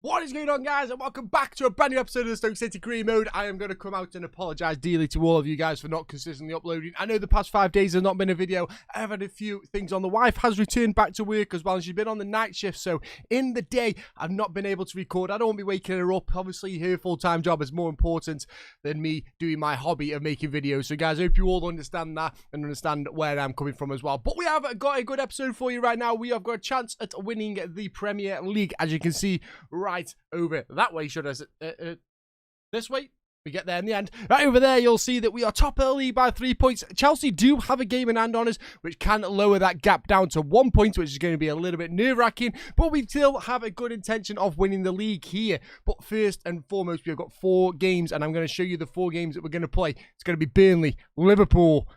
What is going on, guys, and welcome back to a brand new episode of the Stoke City Career Mode. I am going to come out and apologise dearly to all of you guys for not consistently uploading. I know the past 5 days have not been a video. I've had a few things on. The wife has returned back to work as well, and she's been on the night shift, so in the day I've not been able to record. I don't want to be waking her up. Obviously her full-time job is more important than me doing my hobby of making videos. So guys, I hope you all understand that and understand where I'm coming from as well. But we have got a good episode for you right now. We have got a chance at winning the Premier League, as you can see right over that way. Should I say this way? We get there in the end. Right over there, you'll see that we are top of the league by 3 points. Chelsea do have a game in hand on us, which can lower that gap down to 1 point, which is going to be a little bit nerve-wracking, but we still have a good intention of winning the league here. But first and foremost, we've got 4 games, and I'm going to show you the 4 games that we're going to play. It's going to be Burnley, Liverpool,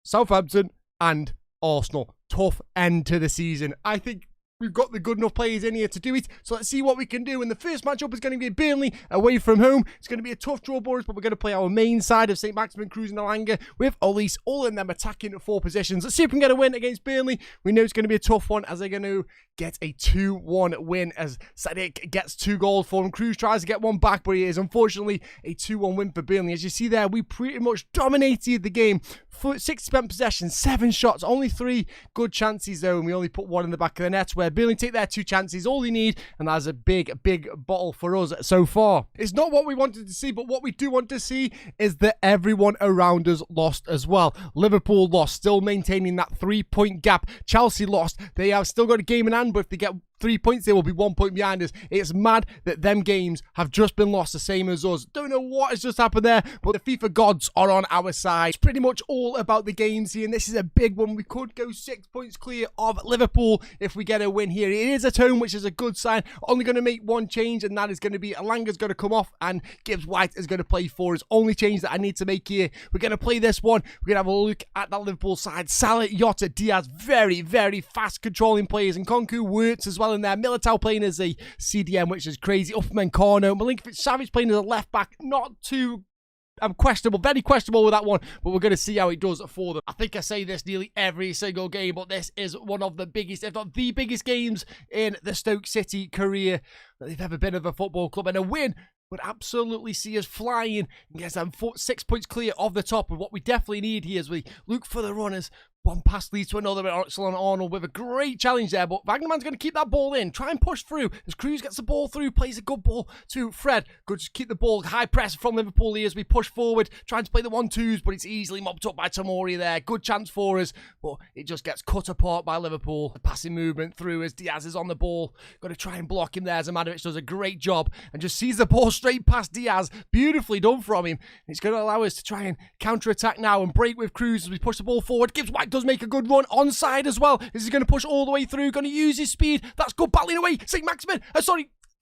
Southampton, and Arsenal. Tough end to the season. I think we've got the good enough players in here to do it, so let's see what we can do. And the first matchup is going to be Burnley away from home. It's going to be a tough draw for us, but we're going to play our main side of St. Maximin, Cruz and Alanga with Olise, all in them attacking 4 positions. Let's see if we can get a win against Burnley. We know it's going to be a tough one, as they're going to get a 2-1 win as Sadiq gets 2 goals for him. Cruz tries to get one back, but it is unfortunately a 2-1 win for Burnley. As you see there, we pretty much dominated the game. 60% possession, 7 shots, only 3 good chances though, and we only put 1 in the back of the net, where Burnley take their 2 chances, all they need, and that's a big bottle for us so far. It's not what we wanted to see, but what we do want to see is that everyone around us lost as well. Liverpool lost, still maintaining that 3-point gap. Chelsea lost, they have still got a game in hand, but if they get 3 points, they will be 1 point behind us. It's mad that them games have just been lost the same as us. Don't know what has just happened there, but the FIFA gods are on our side. It's pretty much all about the games here, and this is a big one. We could go 6 points clear of Liverpool if we get a win here. It is at home, which is a good sign. Only going to make 1 change, and that is going to be Alanga's going to come off, and Gibbs White is going to play for us. Only change that I need to make here. We're going to play this one. We're going to have a look at that Liverpool side. Salah, Jota, Diaz, very fast controlling players, and Konku Wirtz as well in there. Militao playing as a CDM, which is crazy. Uthman Kano, Milinkovic-Savic playing as a left back. Not too questionable, very questionable with that one, but we're going to see how it does for them. I think I say this nearly every single game, but this is one of the biggest, if not the biggest games in the Stoke City career that they've ever been of a football club, and a win would absolutely see us flying and get them 6 points clear of the top. And what we definitely need here is we look for the runners. 1 pass leads to another. Arsenal with a great challenge there, but Wagnerman's going to keep that ball in, try and push through as Cruz gets the ball through, plays a good ball to Fred. Good, just keep the ball, high press from Liverpool here as we push forward, trying to play the 1-2s, but it's easily mopped up by Tomori there. Good chance for us, but it just gets cut apart by Liverpool. The passing movement through as Diaz is on the ball. Got to try and block him there. Zamadovic does a great job and just sees the ball straight past Diaz. Beautifully done from him. It's going to allow us to try and counter-attack now and break with Cruz as we push the ball forward. Gibbs White does make a good run onside as well. This is going to push all the way through, going to use his speed. That's good, battling away. St. Maximin,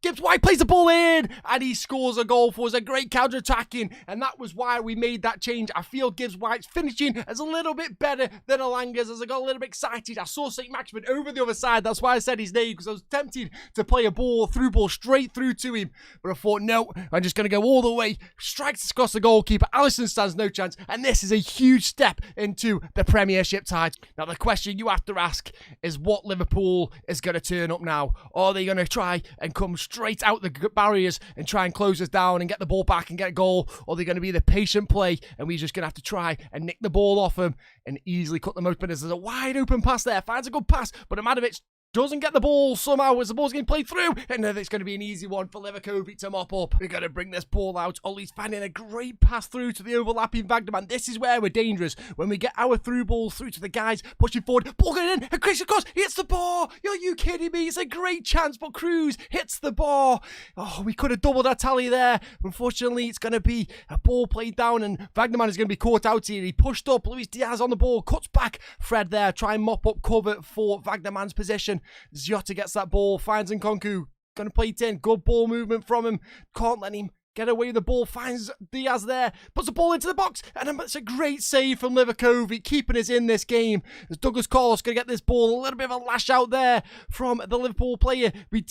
Gibbs White plays the ball in, and he scores a goal for us. A great counter-attacking, and that was why we made that change. I feel Gibbs White's finishing is a little bit better than Alanga's, as I got a little bit excited. I saw St. Maximin over the other side. That's why I said his name, because I was tempted to play a ball straight through to him. But I thought, no, I'm just going to go all the way. Strikes across the goalkeeper. Alisson stands no chance, and this is a huge step into the Premiership tide. Now, the question you have to ask is what Liverpool is going to turn up now. Are they going to try and come straight out the barriers and try and close us down and get the ball back and get a goal? Or they're going to be the patient play and we're just going to have to try and nick the ball off them and easily cut them open? There's a wide open pass there, finds a good pass, but Amadovic doesn't get the ball somehow as the ball's getting played through, and it's going to be an easy one for Liverpool to mop up. We're going to bring this ball out. Ollie's finding a great pass through to the overlapping Wagnerman. This is where we're dangerous, when we get our through ball through to the guys pushing forward. Ball going in, and Chris across, he hits the bar. Are you kidding me? It's a great chance, but Cruz hits the bar. Oh, we could have doubled our tally there. Unfortunately, it's going to be a ball played down, and Wagnerman is going to be caught out here. He pushed up, Luis Diaz on the ball, cuts back. Fred there, try and mop up cover for Wagnerman's position. Jota gets that ball, finds Nkunku, going to play it in. Good ball movement from him. Can't let him get away with the ball. Finds Diaz there, puts the ball into the box, and it's a great save from Liverpool, keeping us in this game. As Douglas Carlos going to get this ball, a little bit of a lash out there from the Liverpool player. We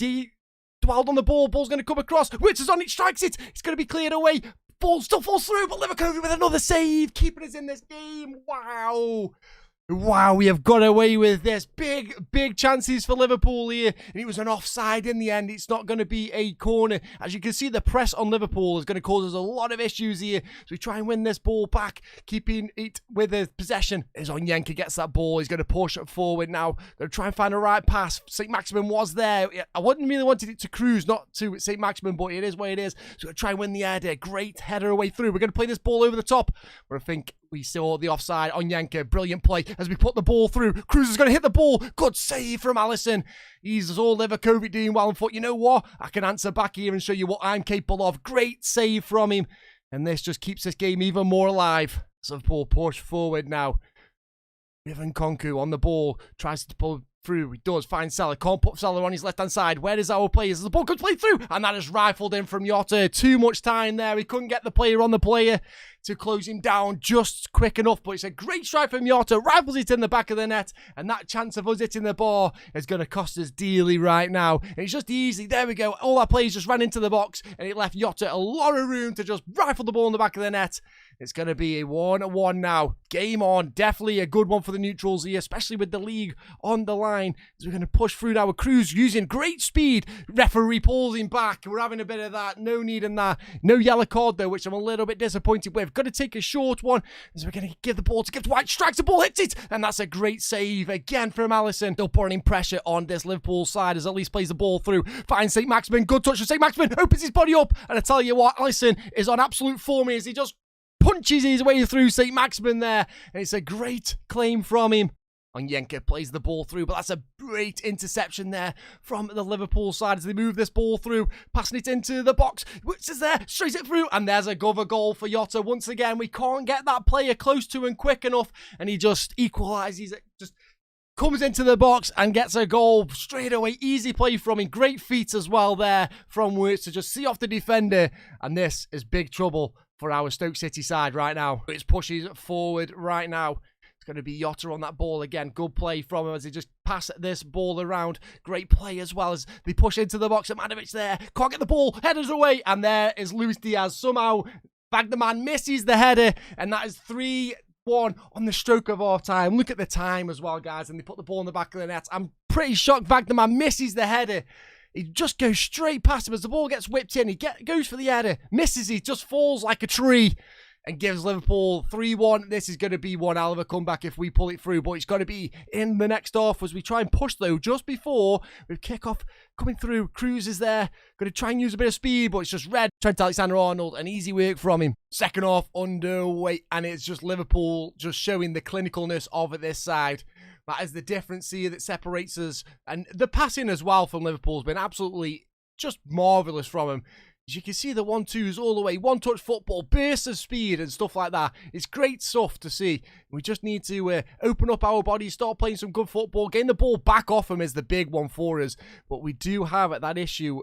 dwelled on the ball, ball's going to come across. Wirtz is on it, strikes it. It's going to be cleared away. Ball still falls through, but Liverpool with another save, keeping us in this game. Wow. Wow, we have got away with this. Big chances for Liverpool here. And it was an offside in the end. It's not going to be a corner. As you can see, the press on Liverpool is going to cause us a lot of issues here. So we try and win this ball back, keeping it with the possession. As Onyeka gets that ball, he's going to push it forward now. Going to try and find a right pass. St. Maximin was there. I wouldn't really wanted it to Cruz, not to St. Maximin, but it is what it is. So we're going to try and win the header. Great header away through. We're going to play this ball over the top. But I think we saw the offside. Onyeka, brilliant play as we put the ball through. Cruz is going to hit the ball. Good save from Alisson. He's all Liverpool doing well and thought, you know what? I can answer back here and show you what I'm capable of. Great save from him. And this just keeps this game even more alive. So Liverpool push forward now. Ivan Konku on the ball. Tries to pull through. He does find Salah. Can't put Salah on his left-hand side. Where is our players? The ball could play through. And that is rifled in from Jota. Too much time there. He couldn't get the player on the player to close him down just quick enough. But it's a great strike from Jota. Rifles it in the back of the net. And that chance of us hitting the bar is going to cost us dearly right now. And it's just easy. There we go. All our players just ran into the box. And it left Jota a lot of room to just rifle the ball in the back of the net. It's going to be a 1-1 now. Game on. Definitely a good one for the neutrals here, especially with the league on the line. So we're going to push through now with Cruz using great speed. Referee pulls him back. We're having a bit of that. No need in that. No yellow card though, which I'm a little bit disappointed with. Got to take a short one. So we're going to give the ball to Gibbs White. Strikes the ball, hits it. And that's a great save again from Alisson. Still putting pressure on this Liverpool side as Elise plays the ball through. Finds St. Maximin. Good touch from St. Maximin. Opens his body up. And I tell you what, Alisson is on absolute form as he just punches his way through St. Maximin there. And it's a great claim from him. Onyeka plays the ball through, but that's a great interception there from the Liverpool side as they move this ball through, passing it into the box. Which is there, strays it through, and there's a cover goal for Jota. Once again, we can't get that player close to him quick enough, and he just equalises it, just comes into the box and gets a goal straight away. Easy play from him. Great feet as well there from Wirtz to just see off the defender, and this is big trouble for our Stoke City side right now. It's pushes forward right now. It's going to be Jota on that ball again. Good play from him as he just pass this ball around. Great play as well as they push into the box. Amanovic there. Can't get the ball. Headers away. And there is Luis Diaz. Somehow, Vagdaman misses the header. And that is 3-1 on the stroke of half time. Look at the time as well, guys. And they put the ball in the back of the net. I'm pretty shocked Vagdaman misses the header. He just goes straight past him as the ball gets whipped in. He goes for the header. Misses it. Just falls like a tree. And gives Liverpool 3-1. This is going to be one hell of a comeback if we pull it through. But it's got to be in the next half as we try and push, though, just before we kick off coming through. Cruz is there. Going to try and use a bit of speed, but it's just red. Trent Alexander-Arnold, an easy work from him. Second half underway. And it's just Liverpool just showing the clinicalness of this side. That is the difference here that separates us. And the passing as well from Liverpool has been absolutely just marvellous from him. As you can see, the 1-2s all the way, one-touch football, bursts of speed and stuff like that. It's great stuff to see. We just need to open up our bodies, start playing some good football. Getting the ball back off him is the big one for us. But we do have that issue,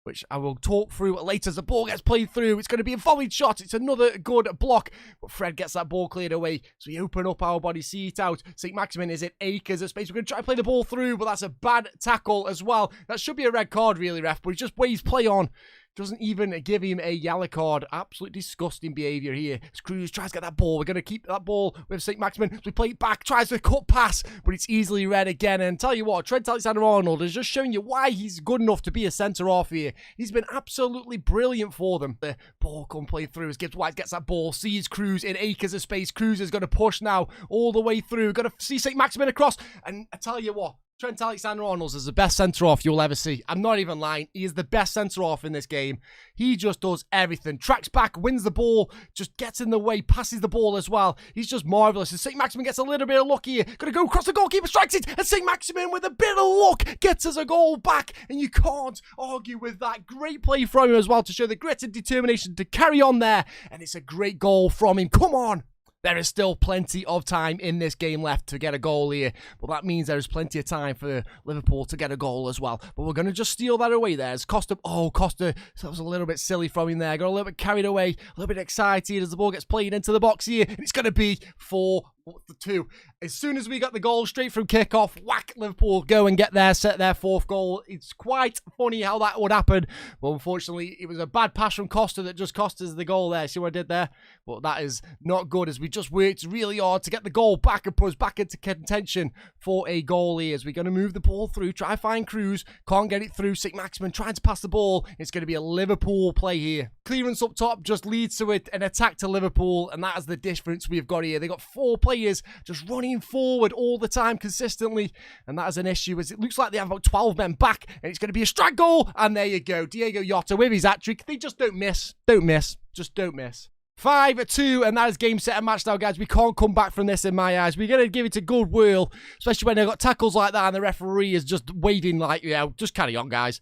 which I will talk through later as the ball gets played through. It's going to be a volleyed shot. It's another good block. But Fred gets that ball cleared away. So we open up our body, see it out. St. Maximin is in acres of space. We're going to try to play the ball through, but that's a bad tackle as well. That should be a red card, really, ref. But he just waves play on. Doesn't even give him a yellow card. Absolutely disgusting behaviour here. Cruz tries to get that ball. We're going to keep that ball with St. Maximin. So we play it back. Tries to cut pass. But it's easily red again. And tell you what, Trent Alexander-Arnold is just showing you why he's good enough to be a centre-half here. He's been absolutely brilliant for them. The ball come play through as Gibbs White gets that ball. Sees Cruz in acres of space. Cruz is going to push now all the way through. Going to see St. Maximin across. And I tell you what, Trent Alexander-Arnold is the best centre-half you'll ever see. I'm not even lying. He is the best centre-half in this game. He just does everything. Tracks back, wins the ball, just gets in the way, passes the ball as well. He's just marvellous. And St. Maximin gets a little bit of luck here. Going to go across the goalkeeper, strikes it. And St. Maximin, with a bit of luck, gets us a goal back. And you can't argue with that. Great play from him as well to show the grit and determination to carry on there. And it's a great goal from him. Come on. There is still plenty of time in this game left to get a goal here. But that means there is plenty of time for Liverpool to get a goal as well. But we're going to just steal that away there. As Costa, Costa, that was a little bit silly from him there. Got a little bit carried away, a little bit excited as the ball gets played into the box here. And it's going to be 4-1 the 2. As soon as we got the goal straight from kickoff, whack, Liverpool go and get there, set their 4th goal. It's quite funny how that would happen, but unfortunately, it was a bad pass from Costa that just cost us the goal there. See what I did there? But that is not good, as we just worked really hard to get the goal back and put us back into contention for a goal here. As we're going to move the ball through, try to find Cruz, can't get it through. St. Maximin trying to pass the ball. It's going to be a Liverpool play here. Clearance up top just leads to an attack to Liverpool, and that is the difference we've got here. They got 4 players just running forward all the time consistently, and that is an issue, as it looks like they have about 12 men back, and it's going to be a strike goal, and there you go. Diego Jota with his hat-trick. They just don't miss. Just don't miss. 5-2, and that is game, set, and match now, guys. We can't come back from this in my eyes. We're going to give it a good whirl, especially when they've got tackles like that and the referee is just waving like, just carry on, guys.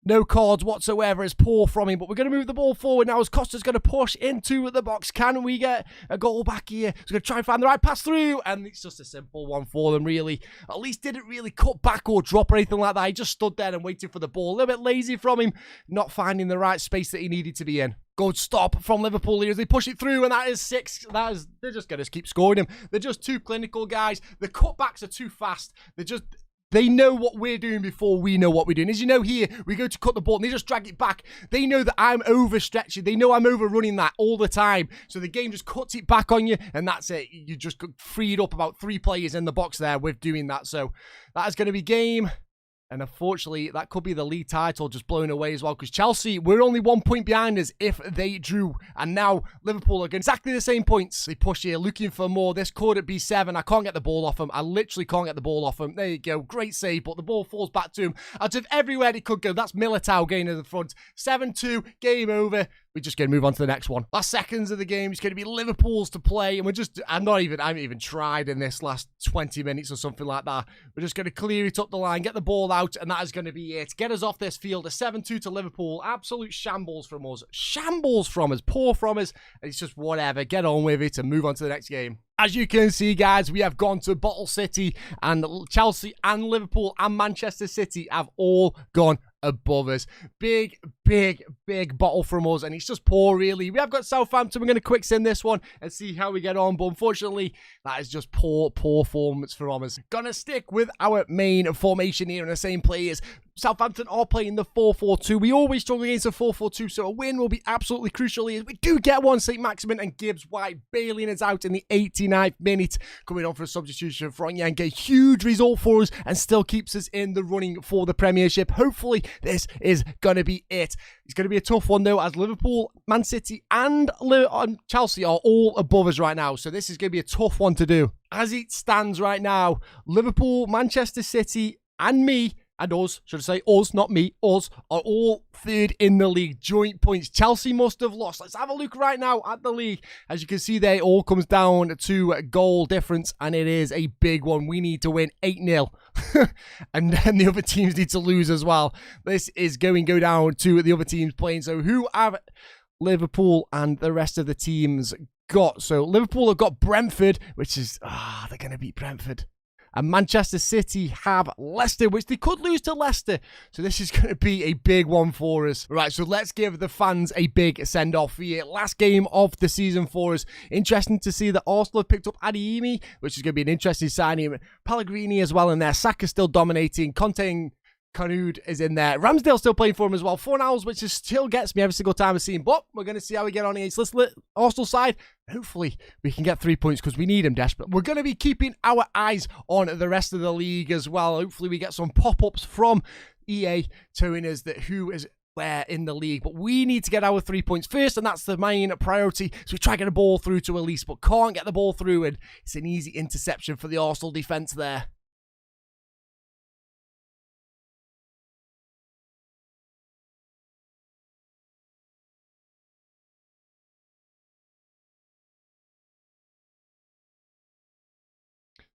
No cards whatsoever. It's poor from him, but we're going to move the ball forward now as Costa's going to push into the box. Can we get a goal back here? He's going to try and find the right pass through, and it's just a simple one for them, really. At least didn't really cut back or drop or anything like that. He just stood there and waited for the ball. A little bit lazy from him, not finding the right space that he needed to be in. Good stop from Liverpool here as they push it through, and that is 6. They're just going to keep scoring him. They're just too clinical, guys. The cutbacks are too fast. They know what we're doing before we know what we're doing. As you know here, we go to cut the ball and they just drag it back. They know that I'm overstretching. They know I'm overrunning that all the time. So the game just cuts it back on you, and that's it. You just freed up about 3 players in the box there with doing that. So that is going to be game. And unfortunately, that could be the league title just blown away as well, because Chelsea, we're only 1 point behind us if they drew. And now Liverpool are getting exactly the same points. They push here, looking for more. This could be 7. I can't get the ball off him. I literally can't get the ball off him. There you go. Great save, but the ball falls back to him. Out of everywhere it could go, that's Militao getting in the front. 7-2, game over. We're just going to move on to the next one. Last seconds of the game, it's going to be Liverpool's to play. And I haven't even tried in this last 20 minutes or something like that. We're just going to clear it up the line, get the ball out, and that is going to be it. Get us off this field. A 7-2 to Liverpool. Absolute shambles from us. Shambles from us. Poor from us. And it's just whatever. Get on with it and move on to the next game. As you can see, guys, we have gone to Bottle City, and Chelsea and Liverpool and Manchester City have all gone above us. Big bottle from us, and it's just poor, really. We have got Southampton. We're going to quick sim this one and see how we get on, but unfortunately, that is just poor performance from us. Gonna stick with our main formation here and the same players. Southampton are playing the 4-4-2. We always struggle against a 4-4-2, so a win will be absolutely crucial here. We do get one. St. Maximin and Gibbs White bailing us out in the 89th minute, coming on for a substitution for Onyanga. Huge result for us and still keeps us in the running for the Premiership. Hopefully, this is going to be it. It's going to be a tough one, though, as Liverpool, Man City, and Chelsea are all above us right now, so this is going to be a tough one to do. As it stands right now, Liverpool, Manchester City, and me, and us, should I say us, not me, us, are all 3rd in the league, joint points. Chelsea must have lost. Let's have a look right now at the league. As you can see there, it all comes down to a goal difference, and it is a big one. We need to win 8-0, and then the other teams need to lose as well. This is going to go down to the other teams playing. So who have Liverpool and the rest of the teams got? So Liverpool have got Brentford, which is, they're going to beat Brentford. And Manchester City have Leicester, which they could lose to Leicester. So this is going to be a big one for us. Right, so let's give the fans a big send-off here. Last game of the season for us. Interesting to see that Arsenal have picked up Adeyemi, which is going to be an interesting signing. Pellegrini as well in there. Saka still dominating. Conte Canud is in there. Ramsdale still playing for him as well. 4 hours, which is still gets me every single time I see him. But we're going to see how we get on against this Arsenal side. Hopefully, we can get 3 points because we need them desperate. We're going to be keeping our eyes on the rest of the league as well. Hopefully, we get some pop-ups from EA telling us that who is where in the league. But we need to get our 3 points first, and that's the main priority. So we try to get a ball through to Elise, but can't get the ball through, and it's an easy interception for the Arsenal defence there.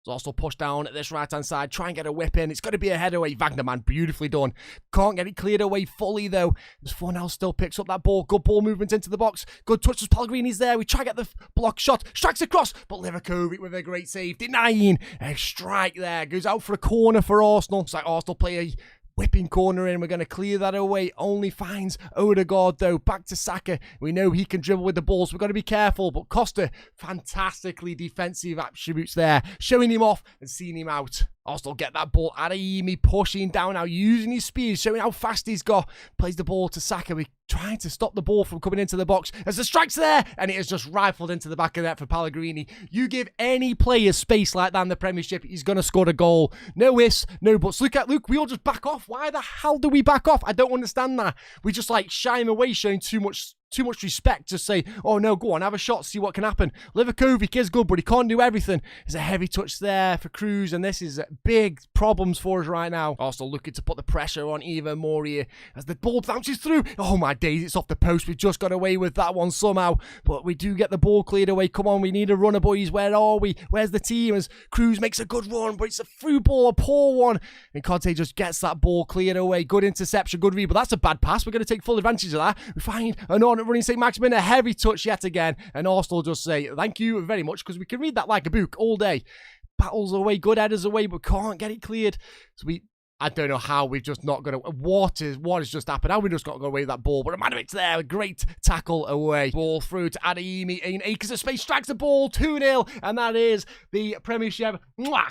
So Arsenal push down at this right-hand side, try and get a whip in. It's going to be a header away. Wagner, man, beautifully done. Can't get it cleared away fully, though. As Fornell still picks up that ball. Good ball movement into the box. Good touch as Pellegrini's there. We try to get the block shot. Strikes across, but Livakovic with a great save. Denying a strike there. Goes out for a corner for Arsenal. It's like Arsenal play Whipping corner in, we're going to clear that away. Only finds Odegaard though. Back to Saka. We know he can dribble with the ball, so we've got to be careful. But Costa, fantastically defensive attributes there, showing him off and seeing him out. Arsenal get that ball. Adeyemi pushing down now, using his speed, showing how fast he's got. Plays the ball to Saka. We're trying to stop the ball from coming into the box as the strike's there, and it is just rifled into the back of the net for Pellegrini. You give any player space like that in the Premiership, he's going to score a goal. No ifs, no buts. Look, we all just back off. Why the hell do we back off? I don't understand that. We just like shy him away, showing too much respect. Just say, oh no, go on, have a shot, see what can happen. Liverpool is good, but he can't do everything. There's a heavy touch there for Cruz, and this is big problems for us right now. Also looking to put the pressure on even more here as the ball bounces through. Oh my days, it's off the post. We just got away with that one somehow, but we do get the ball cleared away. Come on, we need a runner, boys. Where are we? Where's the team? As Cruz makes a good run, but it's a through ball, a poor one, and Conte just gets that ball cleared away. Good interception, good read, but that's a bad pass. We're going to take full advantage of that. We find an on running St. Maximin, a heavy touch yet again, and Arsenal just say thank you very much, because we can read that like a book all day. Battles away, good headers away, but can't get it cleared. So I don't know how we've just not going to... What has just happened? How we just got to go away with that ball? But Romanovic there, a great tackle away. Ball through to Adeyemi in acres of space, strikes the ball, 2-0, and that is the Premiership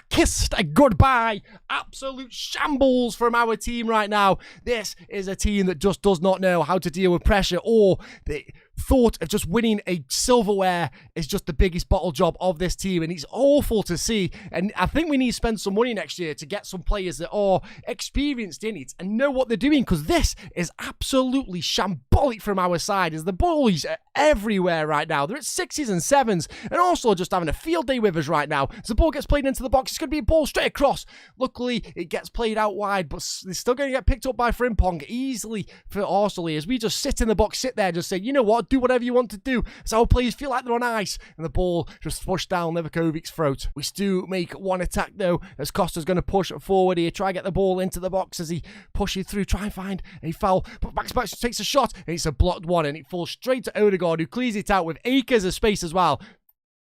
kissed a goodbye. Absolute shambles from our team right now. This is a team that just does not know how to deal with pressure, or the thought of just winning a silverware is just the biggest bottle job of this team, and it's awful to see. And I think we need to spend some money next year to get some players that are experienced in it and know what they're doing, because this is absolutely shambolic from our side, as the bullies are everywhere right now. They're at 6s and 7s, and also just having a field day with us right now. As the ball gets played into the box, it's going to be a ball straight across. Luckily, it gets played out wide, but they're still going to get picked up by Frimpong easily for Arsenal, as we just sit in the box, sit there, just say, you know what, do whatever you want to do. So our players feel like they're on ice, and the ball just pushed down Livakovic's throat. We still make one attack though, as Costa's going to push forward here, try to get the ball into the box as he pushes through, try and find a foul, but Max takes a shot, and it's a blocked one, and it falls straight to Odegaard, who clears it out with acres of space as well.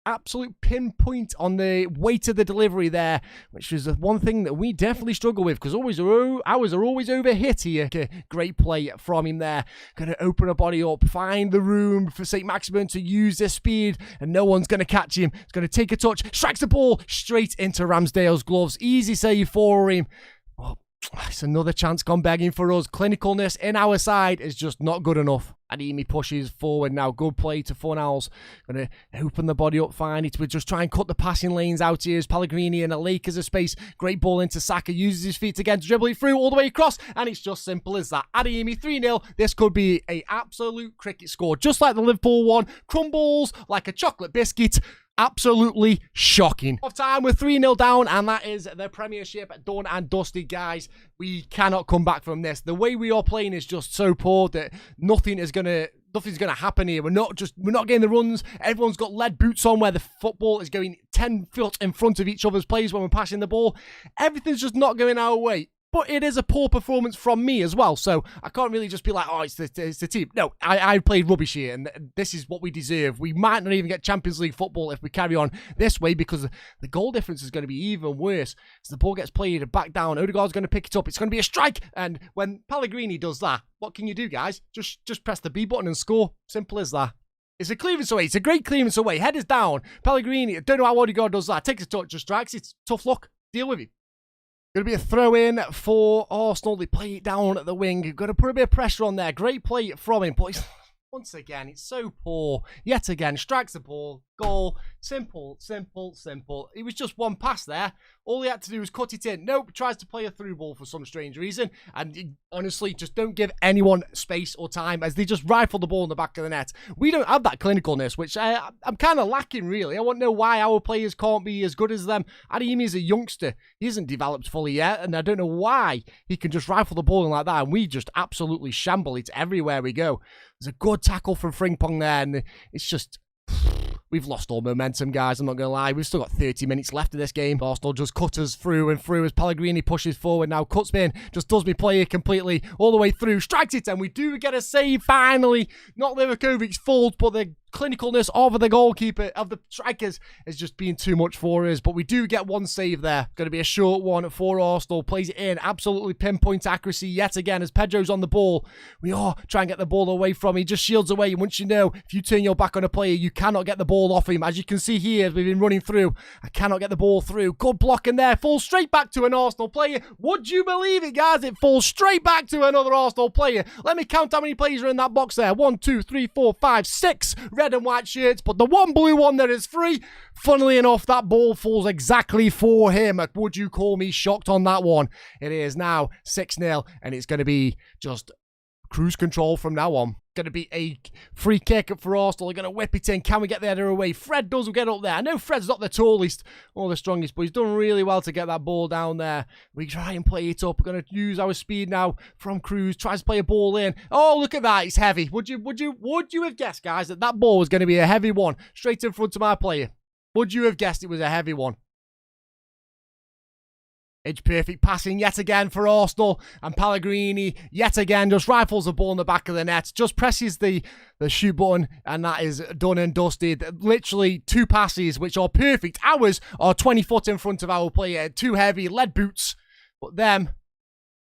Absolute pinpoint on the weight of the delivery there, which is the one thing that we definitely struggle with, because ours are always overhit here. Great play from him there. Going to open a body up, find the room for St. Maximin to use their speed, and no one's going to catch him. He's going to take a touch, strikes the ball straight into Ramsdale's gloves. Easy save for him. Oh, it's another chance gone begging for us. Clinicalness in our side is just not good enough. Adeyemi pushes forward now. Good play to Fornals. Going to open the body up, find it. We just try and cut the passing lanes out here as Pellegrini in a lake as a space. Great ball into Saka. Uses his feet again to dribble it through all the way across. And it's just simple as that. Adeyemi 3-0. This could be an absolute cricket score. Just like the Liverpool one. Crumbles like a chocolate biscuit. Absolutely shocking. Off time, we're 3-0 down, and that is the Premiership done and dusted, guys. We cannot come back from this. The way we are playing is just so poor that nothing's gonna happen here. We're not getting the runs. Everyone's got lead boots on where the football is going 10 foot in front of each other's players when we're passing the ball. Everything's just not going our way. But it is a poor performance from me as well, so I can't really just be like, oh, it's the team. No, I played rubbish here, and this is what we deserve. We might not even get Champions League football if we carry on this way, because the goal difference is going to be even worse. As the ball gets played back down, Odegaard's going to pick it up. It's going to be a strike, and when Pellegrini does that, what can you do, guys? Just press the B button and score. Simple as that. It's a clearance away. It's a great clearance away. Head is down. Pellegrini, I don't know how Odegaard does that. Takes a touch, just strikes. It's tough luck. Deal with it. Going to be a throw-in for Arsenal. They play it down at the wing. You've got to put a bit of pressure on there. Great play from him, but once again, it's so poor. Yet again, strikes the ball. Goal. Simple, simple, simple. It was just one pass there. All he had to do was cut it in. Nope, tries to play a through ball for some strange reason. And honestly, just don't give anyone space or time, as they just rifle the ball in the back of the net. We don't have that clinicalness, which I'm kind of lacking, really. I want to know why our players can't be as good as them. Adeyemi is a youngster. He hasn't developed fully yet, and I don't know why he can just rifle the ball in like that, and we just absolutely shamble it everywhere we go. There's a good tackle from Frimpong there, and it's just... We've lost all momentum, guys. I'm not going to lie. We've still got 30 minutes left of this game. Arsenal just cut us through and through as Pellegrini pushes forward now. Cuts me in. Just does me play here completely all the way through. Strikes it, and we do get a save finally. Not Livakovic's fault, but the clinicalness of the goalkeeper, of the strikers, is just being too much for us. But we do get one save there. Going to be a short one for Arsenal. Plays it in. Absolutely pinpoint accuracy yet again as Pedro's on the ball. We are trying to get the ball away from him. He just shields away. And once you know, if you turn your back on a player, you cannot get the ball off him. As you can see here, as we've been running through, I cannot get the ball through. Good block in there. Falls straight back to an Arsenal player. Would you believe it, guys? It falls straight back to another Arsenal player. Let me count how many players are in that box there. 1, 2, 3, 4, 5, 6 red and white shirts, but the one blue one that is free, funnily enough, that ball falls exactly for him. Would you call me shocked on that one? It is now 6-0, and it's going to be just cruise control from now on. Going to be a free kick for Arsenal. They're going to whip it in. Can we get the header away? Fred does get up there. I know Fred's not the tallest or the strongest, but he's done really well to get that ball down there. We try and play it up. We're going to use our speed now from Cruz. Tries to play a ball in. Oh, look at that. It's heavy. Would you have guessed, guys, that that ball was going to be a heavy one straight in front of my player? Would you have guessed it was a heavy one? It's perfect passing yet again for Arsenal, and Pellegrini yet again just rifles the ball in the back of the net, just presses the shoot button, and that is done and dusted. Literally 2 passes which are perfect. Ours are 20 foot in front of our player, too heavy, lead boots, but them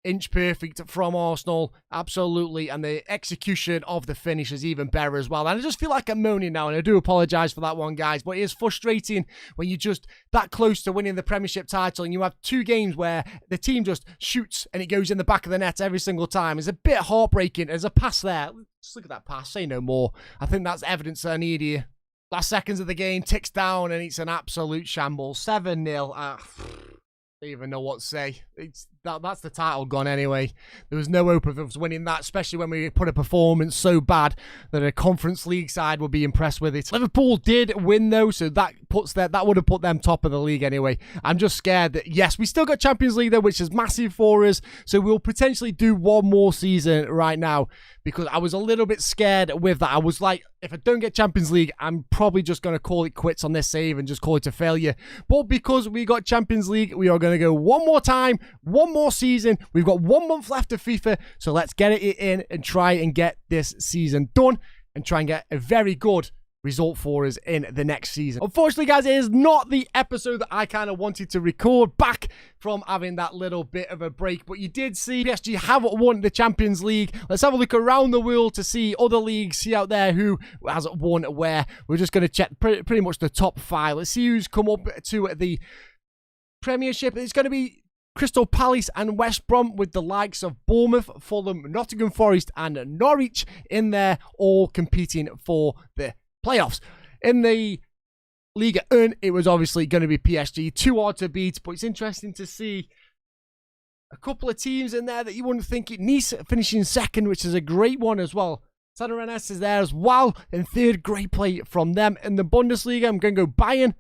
inch perfect from Arsenal, absolutely, and the execution of the finish is even better as well. And I just feel like I'm moaning now, and I do apologise for that one, guys, but it is frustrating when you're just that close to winning the Premiership title and you have 2 games where the team just shoots and it goes in the back of the net every single time. It's a bit heartbreaking. There's a pass there. Just look at that pass, say no more. I think that's evidence that I need here. Last seconds of the game, ticks down, and it's an absolute shambles. 7-0. Don't even know what to say. That's the title gone anyway. There was no hope of us winning that, especially when we put a performance so bad that a Conference League side would be impressed with it. Liverpool did win though, so that would have put them top of the league anyway. I'm just scared that, yes, we still got Champions League though, which is massive for us, so we'll potentially do one more season right now, because I was a little bit scared with that. I was like, if I don't get Champions League, I'm probably just going to call it quits on this save and just call it a failure. But because we got Champions League, we are going to go one more time, one more season. We've got 1 month left of FIFA, so let's get it in and try and get this season done and try and get a very good result for us in the next season. Unfortunately, guys, it is not the episode that I kind of wanted to record back from having that little bit of a break, but you did see PSG have won the Champions League. Let's have a look around the world to see other leagues, see out there who has won where. We're just going to check pretty much the top 5. Let's see who's come up to the Premiership. It's going to be Crystal Palace and West Brom, with the likes of Bournemouth, Fulham, Nottingham Forest and Norwich in there, all competing for the playoffs. In the Ligue 1, it was obviously going to be PSG. Too hard to beat, but it's interesting to see a couple of teams in there that you wouldn't think it. Nice finishing second, which is a great one as well. San Rennes is there as well in third. Great play from them. In the Bundesliga, I'm going to go Bayern,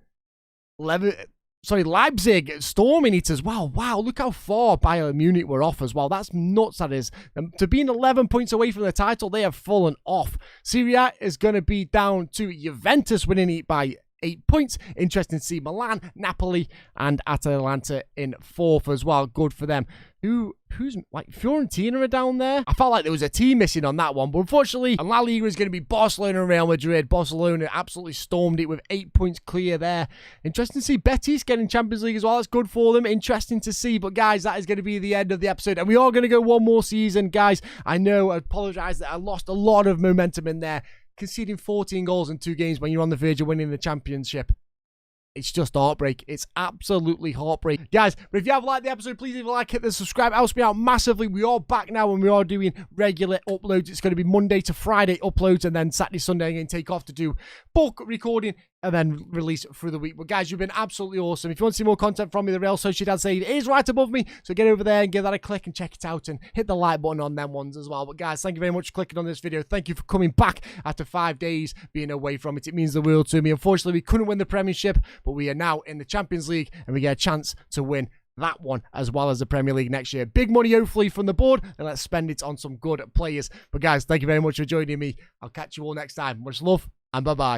Leipzig storming it as well. Wow, look how far Bayern Munich were off as well. That's nuts, that is. To being 11 points away from the title, they have fallen off. Serie A is going to be down to Juventus winning it by 8 points. Interesting to see Milan, Napoli, and Atalanta in 4th as well. Good for them. Who's like Fiorentina are down there? I felt like there was a team missing on that one, but unfortunately, La Liga is going to be Barcelona and Real Madrid. Barcelona absolutely stormed it with 8 points clear there. Interesting to see Betis getting Champions League as well. That's good for them. Interesting to see. But guys, that is going to be the end of the episode, and we are going to go one more season, guys. I know, I apologize that I lost a lot of momentum in there. Conceding 14 goals in 2 games when you're on the verge of winning the championship. It's just heartbreak. It's absolutely heartbreak. Guys, but if you have liked the episode, please leave a like, hit the subscribe. It helps me out massively. We are back now and we are doing regular uploads. It's going to be Monday to Friday uploads, and then Saturday, Sunday, I'm going to take off to do bulk recording and then release it through the week. But guys, you've been absolutely awesome. If you want to see more content from me, the Real Sociedad save is right above me. So get over there and give that a click and check it out, and hit the like button on them ones as well. But guys, thank you very much for clicking on this video. Thank you for coming back after 5 days being away from it. It means the world to me. Unfortunately, we couldn't win the Premiership, but we are now in the Champions League and we get a chance to win that one as well as the Premier League next year. Big money hopefully from the board, and let's spend it on some good players. But guys, thank you very much for joining me. I'll catch you all next time. Much love and bye-bye.